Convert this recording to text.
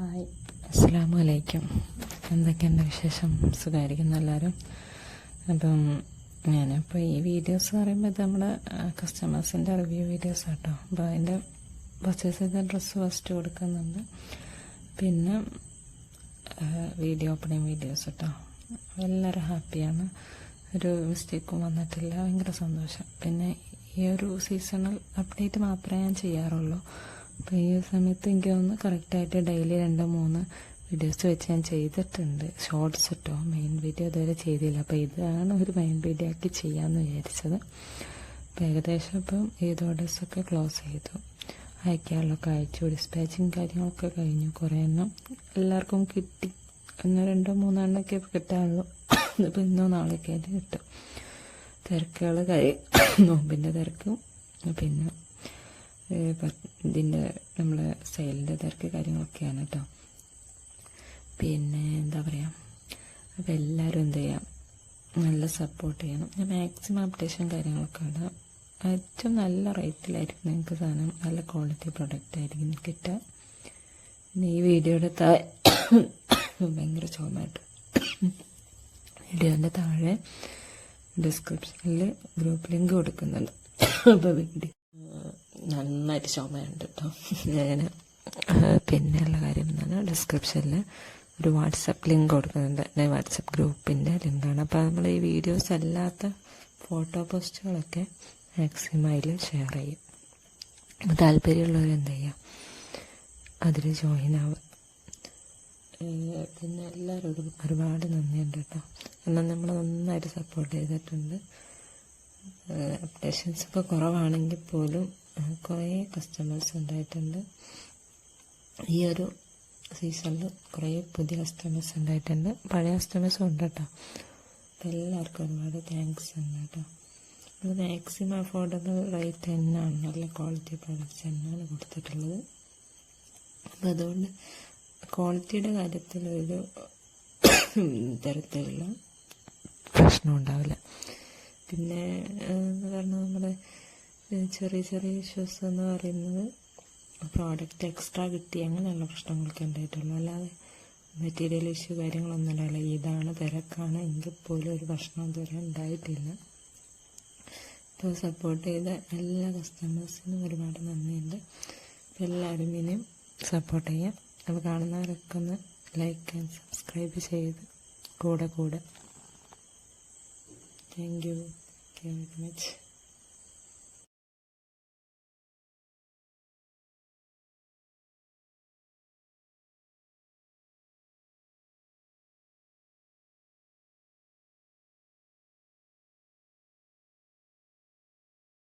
Hi, അസ്സലാമു അലൈക്കും. എന്തൊക്കെയുണ്ട് വിശേഷം? സുഖമായിരിക്കുന്നു എല്ലാവരും. അപ്പം ഞാനിപ്പോൾ ഈ വീഡിയോസ് പറയുമ്പോൾ ഇത് നമ്മുടെ കസ്റ്റമേഴ്സിൻ്റെ റിവ്യൂ വീഡിയോസ് ആട്ടോ. അപ്പോൾ അതിൻ്റെ പർച്ചേസ് ചെയ്ത ഡ്രസ്സ് ഫസ്റ്റ് കൊടുക്കുന്നുണ്ട്, പിന്നെ വീഡിയോ ഓപ്പണിങ് വീഡിയോസ് കേട്ടോ. എല്ലാവരും ഹാപ്പിയാണ്, ഒരു മിസ്റ്റേക്കും വന്നിട്ടില്ല, ഭയങ്കര സന്തോഷം. പിന്നെ ഈ ഒരു സീസണൽ അപ്ഡേറ്റ് മാത്രമേ ഞാൻ ചെയ്യാറുള്ളൂ. അപ്പോൾ ഈ സമയത്ത് എനിക്ക് തോന്നുന്നു കറക്റ്റായിട്ട് ഡെയിലി 2-3 വീഡിയോസ് വെച്ച് ഞാൻ ചെയ്തിട്ടുണ്ട്, ഷോർട്സ് കേട്ടോ. മെയിൻ വീഡിയോ ഇതുവരെ ചെയ്തില്ല, അപ്പോൾ ഇതാണ് ഒരു മെയിൻ വീഡിയോ ആക്കി ചെയ്യാമെന്ന് വിചാരിച്ചത്. അപ്പോൾ ഏകദേശം ഇപ്പം ഏത് ഓർഡേഴ്സൊക്കെ ക്ലോസ് ചെയ്തു, അയക്കാനുള്ളൊക്കെ അയച്ചു, ഡിസ്പാച്ചിങ് കാര്യങ്ങളൊക്കെ കഴിഞ്ഞു. കുറേ എണ്ണം എല്ലാവർക്കും കിട്ടി, 1-2-3 എണ്ണമൊക്കെ കിട്ടാനുള്ളൂ. ഇതിപ്പോൾ ഇന്നോ നാളെയൊക്കെ ആയിട്ട് കിട്ടും. തിരക്കുകൾ നോമ്പിൻ്റെ തിരക്കും, പിന്നെ ഇതിൻ്റെ നമ്മളെ സെയിലിൻ്റെ തിരക്ക് കാര്യങ്ങളൊക്കെയാണ് കേട്ടോ. പിന്നെ എന്താ പറയുക, അപ്പോൾ എല്ലാവരും എന്ത് ചെയ്യാം, നല്ല സപ്പോർട്ട് ചെയ്യണം. ഞാൻ മാക്സിമം അപ്ഡേഷൻ കാര്യങ്ങളൊക്കെ ഇടാം. ഏറ്റവും നല്ല റേറ്റിലായിരിക്കും നിങ്ങൾക്ക് സാധനം, നല്ല ക്വാളിറ്റി പ്രൊഡക്റ്റ് ആയിരിക്കും കിട്ടുക. പിന്നെ ഈ വീഡിയോയുടെ ഭയങ്കര ചുമയായിട്ട് വീഡിയോൻ്റെ താഴെ ഡിസ്ക്രിപ്ഷനിൽ ഗ്രൂപ്പ് ലിങ്ക് കൊടുക്കുന്നുണ്ട്. അപ്പോൾ വീഡിയോ നന്നായിട്ട് ചുമയുണ്ട് കേട്ടോ. ഞാൻ പിന്നെയുള്ള കാര്യം എന്താണ്, ഡിസ്ക്രിപ്ഷനിൽ ഒരു വാട്സപ്പ് ലിങ്ക് കൊടുക്കുന്നുണ്ട്, വാട്സപ്പ് ഗ്രൂപ്പിൻ്റെ ലിങ്കാണ്. അപ്പോൾ നമ്മൾ ഈ വീഡിയോസ് അല്ലാത്ത ഫോട്ടോ പോസ്റ്റുകളൊക്കെ മാക്സിമം അതിൽ ഷെയർ ചെയ്യും. അപ്പോൾ താല്പര്യമുള്ളവർ എന്ത് ചെയ്യുക, അതിൽ ജോയിൻ ആവുക. പിന്നെ എല്ലാവരോടും ഒരുപാട് നന്ദിയുണ്ട് കേട്ടോ, എന്നാൽ നമ്മൾ നന്നായിട്ട് സപ്പോർട്ട് ചെയ്തിട്ടുണ്ട്. അപ്ഡേഷൻസ് ഇപ്പോൾ കുറവാണെങ്കിൽ പോലും കുറേ കസ്റ്റമേഴ്സ് ഉണ്ടായിട്ടുണ്ട്. ഈ ഒരു സീസണിൽ കുറേ പുതിയ കസ്റ്റമേഴ്സ് ഉണ്ടായിട്ടുണ്ട്, പഴയ കസ്റ്റമേഴ്സും ഉണ്ട് കേട്ടോ. അപ്പോൾ എല്ലാവർക്കും ഒരുപാട് താങ്ക്സ് ഉണ്ട് കേട്ടോ. അത് മാക്സിമം അഫോർഡബിൾ റേറ്റ് തന്നെയാണ്, നല്ല ക്വാളിറ്റി പ്രോഡക്റ്റ്സ് തന്നെയാണ് കൊടുത്തിട്ടുള്ളത്. അപ്പോൾ അതുകൊണ്ട് ക്വാളിറ്റിയുടെ കാര്യത്തിൽ ഒരു തരത്തിലുള്ള പ്രശ്നം ഉണ്ടാവില്ല. പിന്നെ എന്ന് പറഞ്ഞാൽ നമ്മുടെ ചെറിയ ചെറിയ ഇഷ്യൂസ് എന്ന് പറയുന്നത് പ്രോഡക്റ്റ് എക്സ്ട്രാ കിട്ടി അങ്ങനെയുള്ള പ്രശ്നങ്ങളൊക്കെ ഉണ്ടായിട്ടുള്ളൂ, അല്ലാതെ മെറ്റീരിയൽ ഇഷ്യൂ കാര്യങ്ങളൊന്നും ഉണ്ടാവില്ല. ഇതാണ് തിരക്കാണ് എങ്കിൽ പോലും ഒരു പ്രശ്നം ഇതുവരെ ഉണ്ടായിട്ടില്ല. ഇപ്പോൾ സപ്പോർട്ട് ചെയ്ത എല്ലാ കസ്റ്റമേഴ്സിനും ഒരുപാട് നന്ദിയുണ്ട്. എല്ലാവരും ഇനിയും സപ്പോർട്ട് ചെയ്യാം. അപ്പോൾ കാണുന്നവരൊക്കെ ഒന്ന് ലൈക്ക് ആൻഡ് സബ്സ്ക്രൈബ് ചെയ്ത് കൂടെ താങ്ക് യു വെരി മച്ച്.